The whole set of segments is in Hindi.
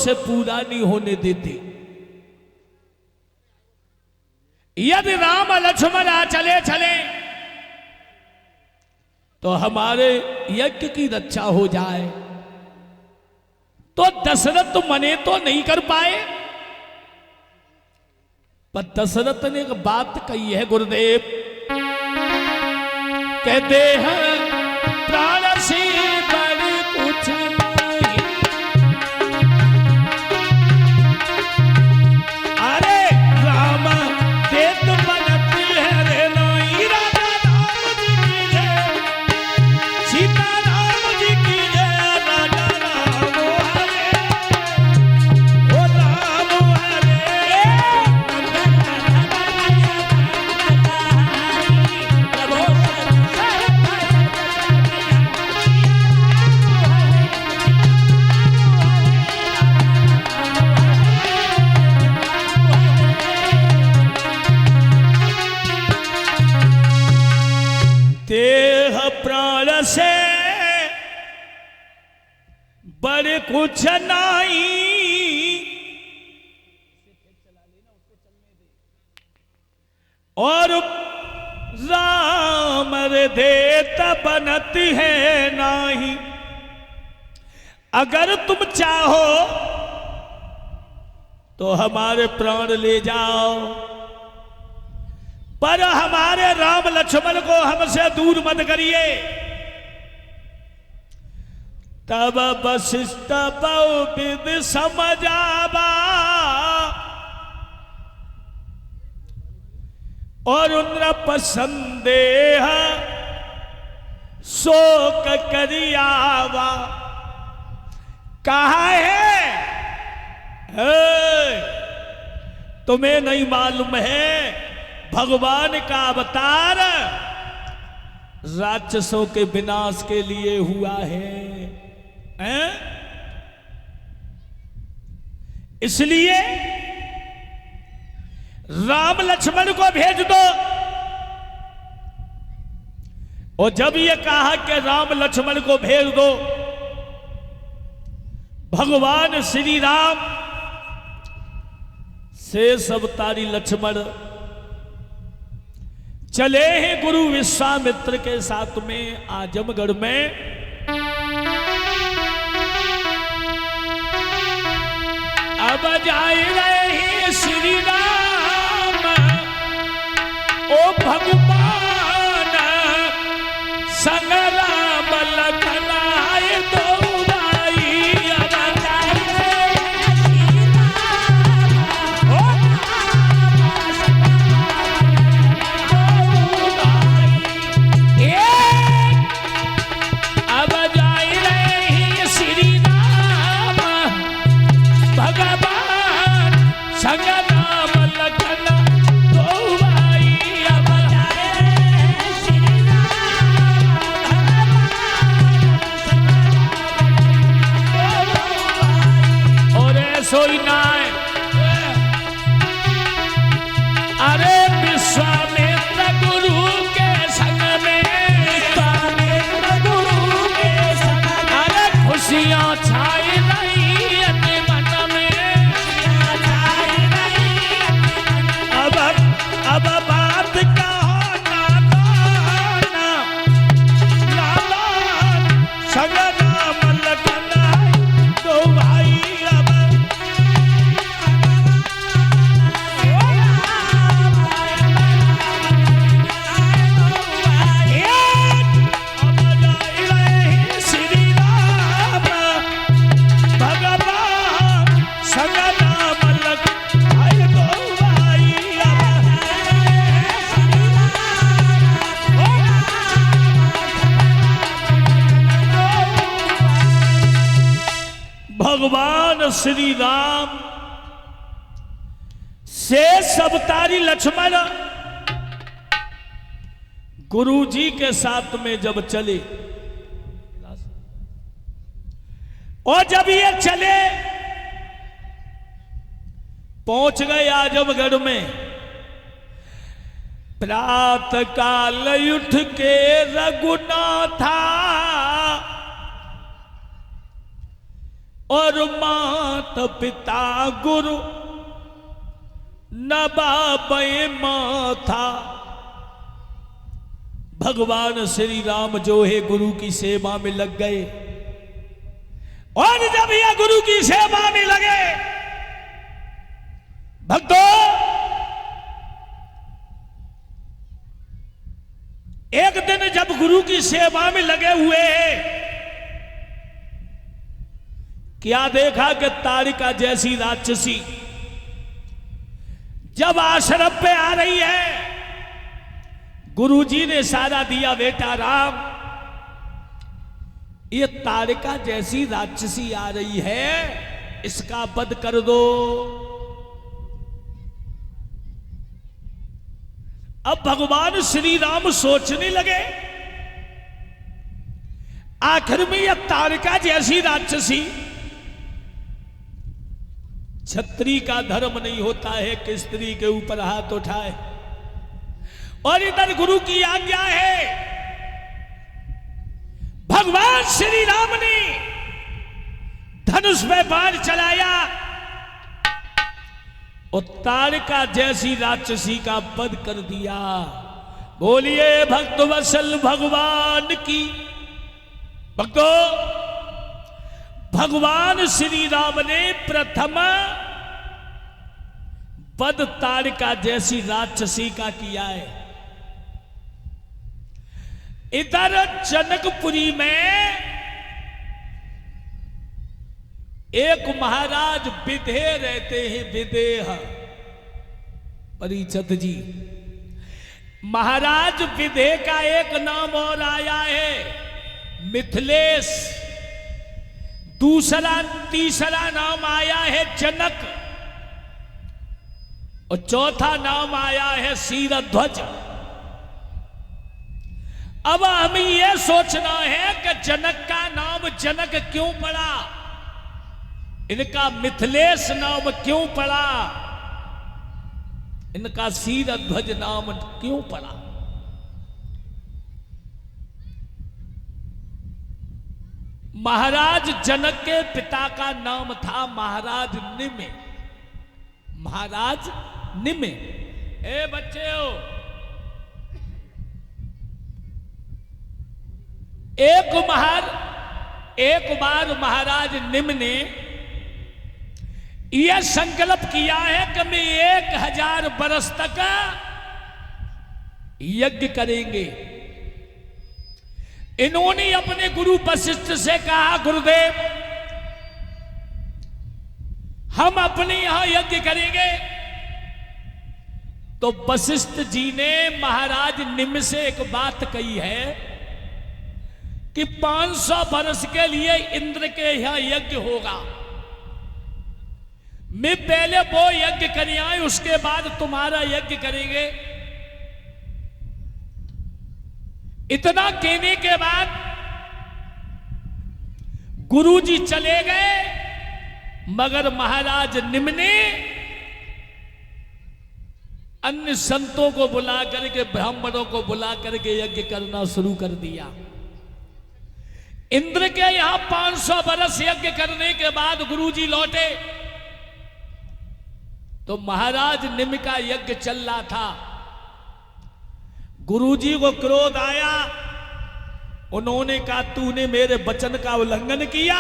से पूरा नहीं होने देते। यदि राम लक्ष्मण चले चले तो हमारे यज्ञ की रक्षा हो जाए, तो दशरथ मने तो नहीं कर पाए। पर दशरथ ने एक बात कही है गुरुदेव, कहते हैं प्राण से बड़ कुछ नहीं। अरे राम देत बनत है रे नई, राजा राम जी की जय, सीता राम जी की जय, राजा राम हरे ओ राम हरे। देह प्राण से बड़े कुछ नहीं, और राम रे देत बनत है नाही। अगर तुम चाहो तो हमारे प्राण ले जाओ, पर हमारे राम लक्ष्मण को हमसे दूर मत करिए। तब वशिष्ठ बहुविध समझावा, और उन्र संदेह शोक करियावा। कहा है तुम्हें नहीं मालूम है भगवान का अवतार राक्षसों के विनाश के लिए हुआ है, इसलिए राम लक्ष्मण को भेज दो। और जब ये कहा कि राम लक्ष्मण को भेज दो, भगवान श्री राम शेष अवतारी लक्ष्मण चले हैं गुरु विश्वामित्र के साथ में आजमगढ़ में। अब जाए रहे श्री राम ओ भगवान, संग राम लखन आए दो भाई। अब जाए सोई नाय। अरे विश्वामित्र गुरु के संग में, विश्वामित्र गुरु के संग में, अरे खुशियां छाई रही अपने मन में, छाई रही। अब बात का नाना नाना संग राम लखन दो भाई। भगवान श्री राम शेष अवतारी लक्ष्मण गुरु जी के साथ में जब चले, और जब ये चले पहुंच गए आजमगढ़ में, प्रातः काल उठ के रघुनाथा और मात पिता गुरु न बाबे माथा। भगवान श्री राम जो है गुरु की सेवा में लग गए, और जब यह गुरु की सेवा में लगे भक्तों, एक दिन जब गुरु की सेवा में लगे हुए हैं, क्या देखा कि तारिका जैसी राक्षसी जब आश्रम पे आ रही है, गुरुजी ने सारा दिया, बेटा राम ये तारिका जैसी राक्षसी आ रही है, इसका वध कर दो। अब भगवान श्री राम सोचने लगे, आखिर में यह तारिका जैसी राक्षसी, छत्री का धर्म नहीं होता है कि स्त्री के ऊपर हाथ उठाए, और इधर गुरु की आज्ञा है। भगवान श्री राम ने धनुष में बाण चलाया और तारिका जैसी राक्षसी का वध कर दिया। बोलिए भक्त वत्सल भगवान की। भक्तों, भगवान श्री राम ने प्रथम वध तारिका जैसी राक्षसी का किया है। इधर जनकपुरी में एक महाराज विदेह रहते हैं, विदेह परीक्षित जी। महाराज विदेह का एक नाम और आया है मिथिलेश, दूसरा तीसरा नाम आया है जनक, और चौथा नाम आया है शीरध्वज। अब हमें यह सोचना है कि जनक का नाम जनक क्यों पड़ा, इनका मिथिलेश नाम क्यों पड़ा, इनका शीरध्वज नाम क्यों पड़ा। महाराज जनक के पिता का नाम था महाराज निम। महाराज निम। ए बच्चे हो, एक बार महाराज निम ने यह संकल्प किया है कि मैं 1000 बरस तक यज्ञ करेंगे। इन्होंने अपने गुरु वशिष्ठ से कहा, गुरुदेव हम अपने यहां यज्ञ करेंगे। तो वशिष्ठ जी ने महाराज निम से एक बात कही है कि 500 वर्ष के लिए इंद्र के यहां यज्ञ होगा। मैं पहले वो यज्ञ कर आए, उसके बाद तुम्हारा यज्ञ करेंगे। इतना कहने के बाद गुरुजी चले गए, मगर महाराज निम ने अन्य संतों को बुला करके, ब्राह्मणों को बुला करके यज्ञ करना शुरू कर दिया। इंद्र के यहां 500 वर्ष यज्ञ करने के बाद गुरुजी लौटे तो महाराज निम का यज्ञ चल रहा था। गुरुजी को क्रोध आया, उन्होंने कहा तूने मेरे वचन का उल्लंघन किया,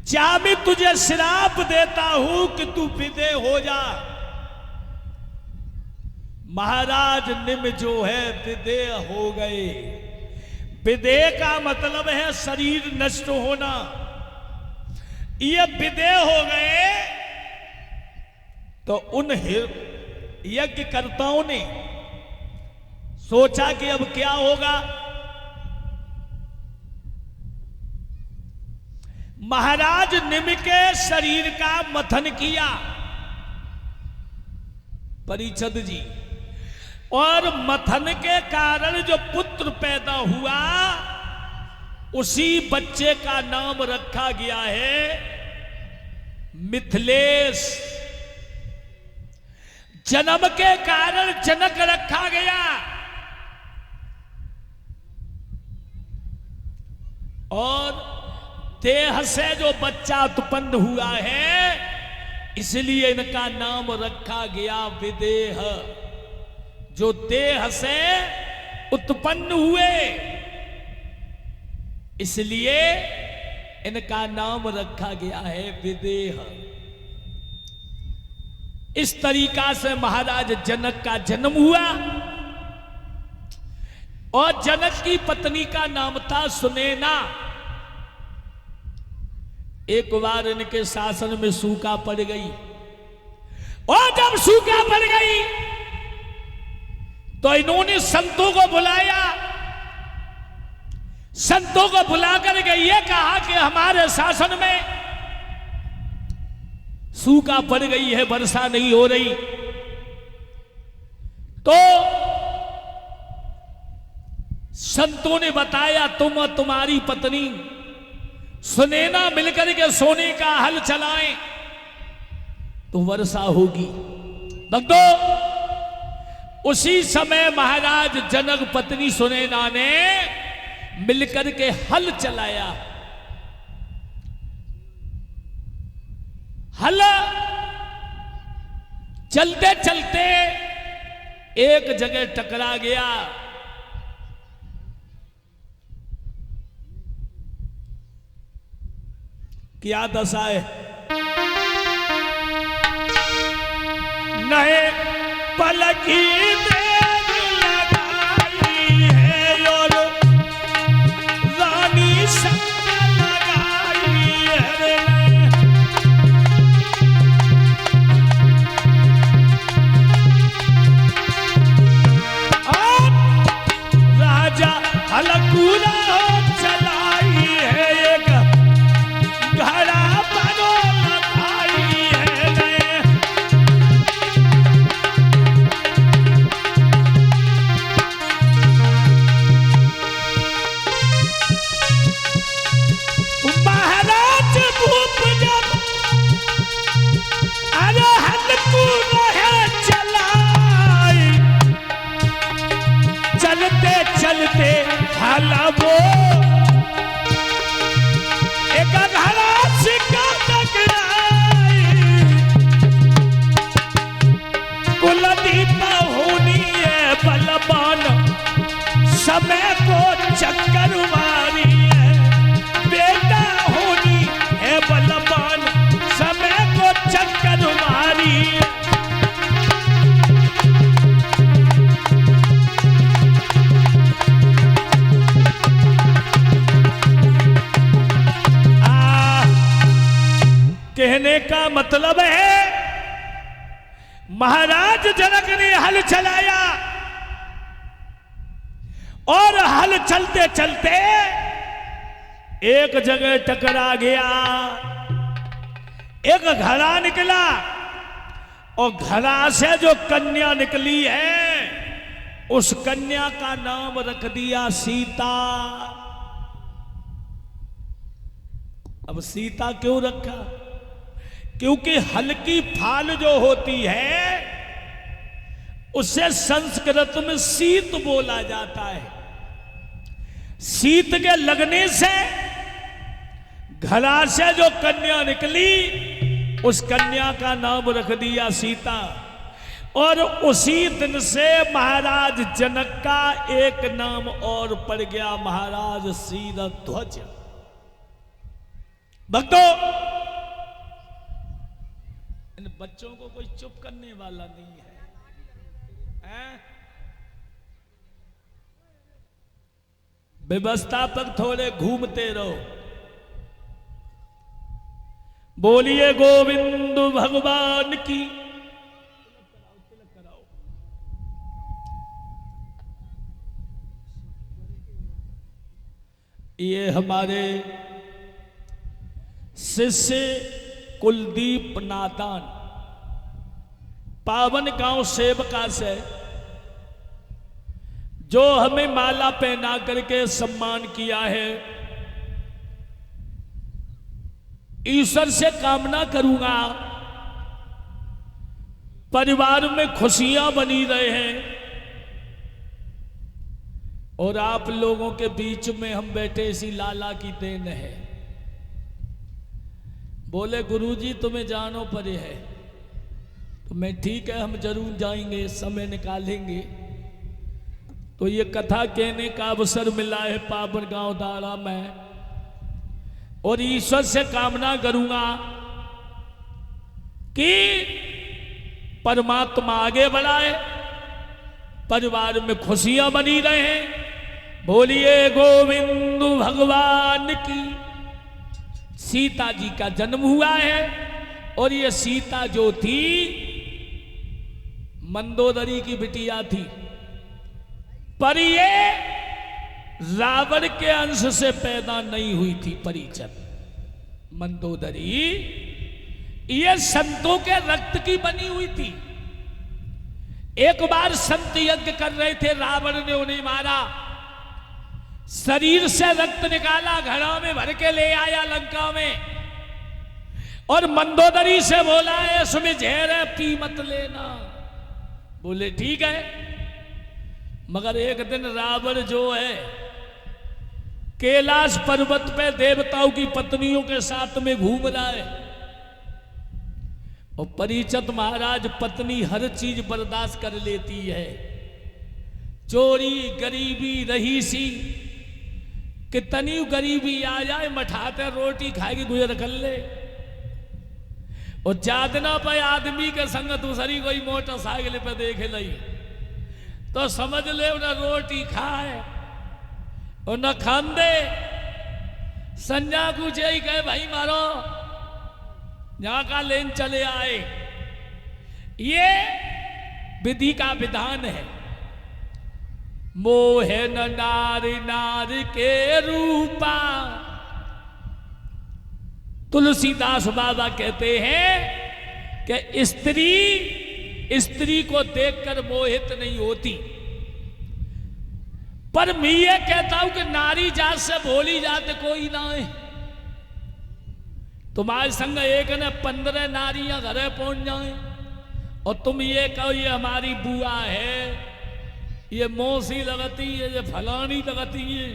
जा मैं तुझे श्राप देता हूं कि तू विदेह हो जा। महाराज निम जो है विदेह हो गए। विदेह का मतलब है शरीर नष्ट होना। ये विदेह हो गए तो उन यज्ञकर्ताओं ने सोचा कि अब क्या होगा। महाराज निम के शरीर का मथन किया परीक्षित जी, और मथन के कारण जो पुत्र पैदा हुआ उसी बच्चे का नाम रखा गया है मिथिलेश। जन्म के कारण जनक रखा गया, और देह से जो बच्चा उत्पन्न हुआ है इसलिए इनका नाम रखा गया विदेह। जो देह से उत्पन्न हुए इसलिए इनका नाम रखा गया है विदेह। इस तरीका से महाराज जनक का जन्म हुआ और जनक की पत्नी का नाम था सुनैना। एक बार इनके शासन में सूखा पड़ गई और जब सूखा पड़ गई तो इन्होंने संतों को बुलाया। संतों को बुलाकर के ये कहा कि हमारे शासन में सूखा पड़ गई है, वर्षा नहीं हो रही। तो संतों ने बताया तुम और तुम्हारी पत्नी सुनैना मिलकर के सोने का हल चलाएं तो वर्षा होगी। भक्तों, उसी समय महाराज जनक पत्नी सुनैना ने मिलकर के हल चलाया। हल चलते चलते एक जगह टकरा गया। क्या दशा है? नए पलकी देर लगाई है और रानी संग लगाई है। और राजा हलकूरा चलाई है एक घड़ा बनो लगाई है। महाराज भूप जब अरे हलकूरा है चलाई, चलते चलते हला वो एक घड़ा सिक्का टकराई। कुलदीप होनी है बलवान, समय को चक्कर मारी है। बेटा होनी है बलवान, समय को चक्कर मारी है। कहने का मतलब है महाराज जनक ने हल चलाया और हल चलते चलते एक जगह टकरा गया। एक घड़ा निकला और घड़ा से जो कन्या निकली है उस कन्या का नाम रख दिया सीता। अब सीता क्यों रखा? क्योंकि हल्की फाल जो होती है उसे संस्कृत में शीत बोला जाता है। शीत के लगने से घड़ा से जो कन्या निकली उस कन्या का नाम रख दिया सीता। और उसी दिन से महाराज जनक का एक नाम और पड़ गया, महाराज शीरध्वज। भक्तों, इन बच्चों को कोई चुप करने वाला नहीं है, हैं? व्यवस्था पर थोड़े घूमते रहो। बोलिए गोविंद भगवान की। ये हमारे शिष्य कुलदीप नादान पावन गांव सेवका से जो हमें माला पहना करके सम्मान किया है, ईश्वर से कामना करूंगा परिवार में खुशियां बनी रहे हैं और आप लोगों के बीच में हम बैठे इसी लाला की देन है। बोले गुरुजी तुम्हें जानो पड़े है। तो मैं ठीक है, हम जरूर जाएंगे, समय निकालेंगे। तो ये कथा कहने का अवसर मिला है पावन गांव दारा में, और ईश्वर से कामना करूंगा कि परमात्मा आगे बढ़ाए, परिवार में खुशियां बनी रहे। बोलिए गोविंद भगवान की। सीता जी का जन्म हुआ है, और ये सीता जो थी मंदोदरी की बिटिया थी, पर ये रावण के अंश से पैदा नहीं हुई थी। परिचत मंदोदरी ये संतों के रक्त की बनी हुई थी। एक बार संत यज्ञ कर रहे थे, रावण ने उन्हें मारा, शरीर से रक्त निकाला, घड़ा में भर के ले आया लंका में, और मंदोदरी से बोला है इसमें जहर है, पी मत लेना। बोले ठीक है। मगर एक दिन रावण जो है कैलाश पर्वत पे देवताओं की पत्नियों के साथ में घूम रहा है, और परिचत महाराज पत्नी हर चीज बर्दाश्त कर लेती है, चोरी गरीबी रहीसी, कितनी गरीबी आ जाए मठाते रोटी खाएगी गुजर कर ले। और जादना पे आदमी के संग दूसरी कोई मोटरसाइकिल पे देखे नहीं तो समझ ले उन्हें रोटी खाए और न खांदे। संजा कुछ ही कहे भाई मारो, यहां का लेन चले आए। ये विधि का विधान है। मोहे न नारी नारी के रूपा, तुलसीदास बाबा कहते हैं कि स्त्री को देखकर मोहित नहीं होती, पर मैं ये कहता हूं कि नारी जात से भोली जात कोई ना है। तुम्हारे संग एक ने 15 नारियां घरे पहुंच जाए और तुम ये कहो ये हमारी बुआ है, ये मौसी लगती है, ये फलानी लगती है,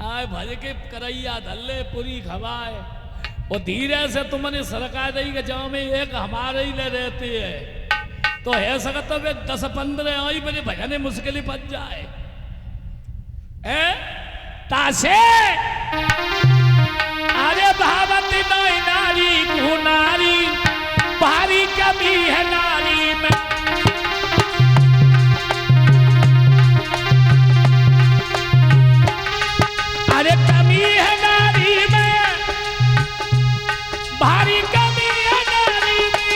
आए भज के करैया धल्ले पूरी खवाए, और धीरे से तुमने सरकार दी कि जाओ में एक हमारे ही ले रहते है, तो है सकता वे 10-15 आई बजे भजने मुश्किल बच जाए। तासे अरे भावती नई नारी नारी भारी कमी है नारी में। अरे कमी है नारी में, भारी कमी है नारी में,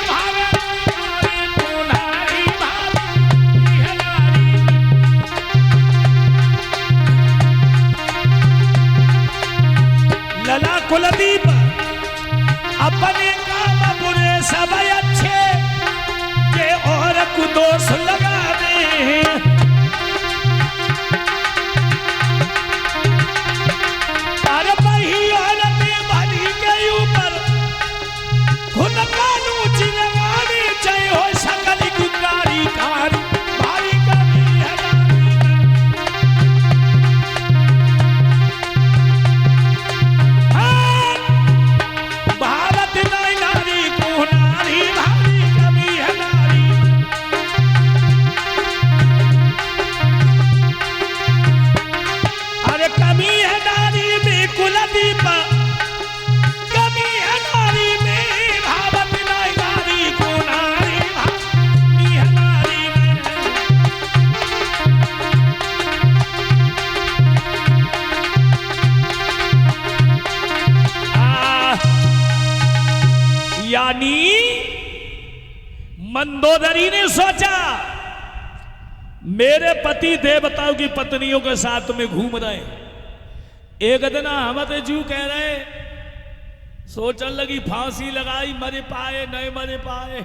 भावे नारी भारी है नारी। लला कुलदीप अपने काम बुरे सब अच्छे, ये और कुदोष लगा दे। अरे बही औरत भली के ऊपर खुद कानू चिरवानी चाहे हो सकल गुकारी कारी भारी कमी है भारत नारी नारी को नारी भारी कमी है नारी। अरे कमी है नारी में कुलदीप, कमी है नारी में भावत नारी नारी को नारी भारी है नारी में। यानी मंदोदरी ने सोचा मेरे पति देवताओं की पत्नियों के साथ में घूम रहे, एक दिन हमत जू कह रहे, सोचने लगी फांसी लगाई, मरे पाए नहीं मरे पाए,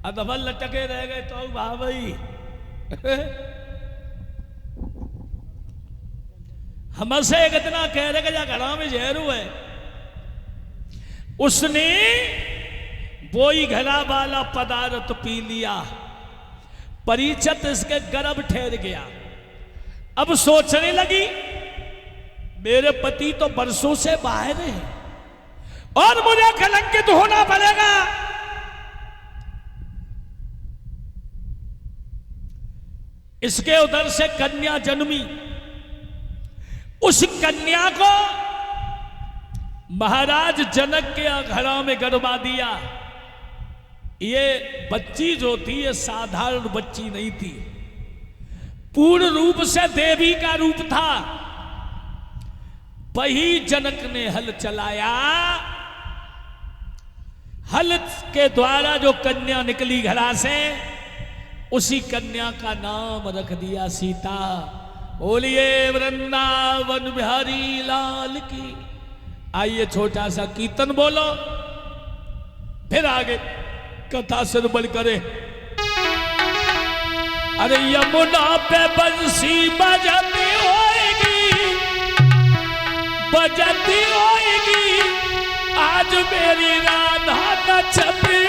अधवल लटके रह गए तो भाई हमसे एक इतना कह रहे कि घड़ा में जहरू है। उसने वही घड़ा वाला पदार्थ पी लिया, परिचत इसके गर्भ ठहर गया। अब सोचने लगी मेरे पति तो बरसों से बाहर है और मुझे कलंकित होना पड़ेगा। इसके उधर से कन्या जन्मी, उस कन्या को महाराज जनक के घड़ा में गड़वा दिया। ये बच्ची जो थी ये साधारण बच्ची नहीं थी, पूर्ण रूप से देवी का रूप था। वही जनक ने हल चलाया, हल के द्वारा जो कन्या निकली घड़ा से, उसी कन्या का नाम रख दिया सीता। बोलिए वृंदावन बिहारी लाल की। आइए छोटा सा कीर्तन बोलो, फिर आगे कथा सुनबल करे। अरे यमुना पे बंसी बजती होएगी, बजती होएगी, आज मेरी राधा नचती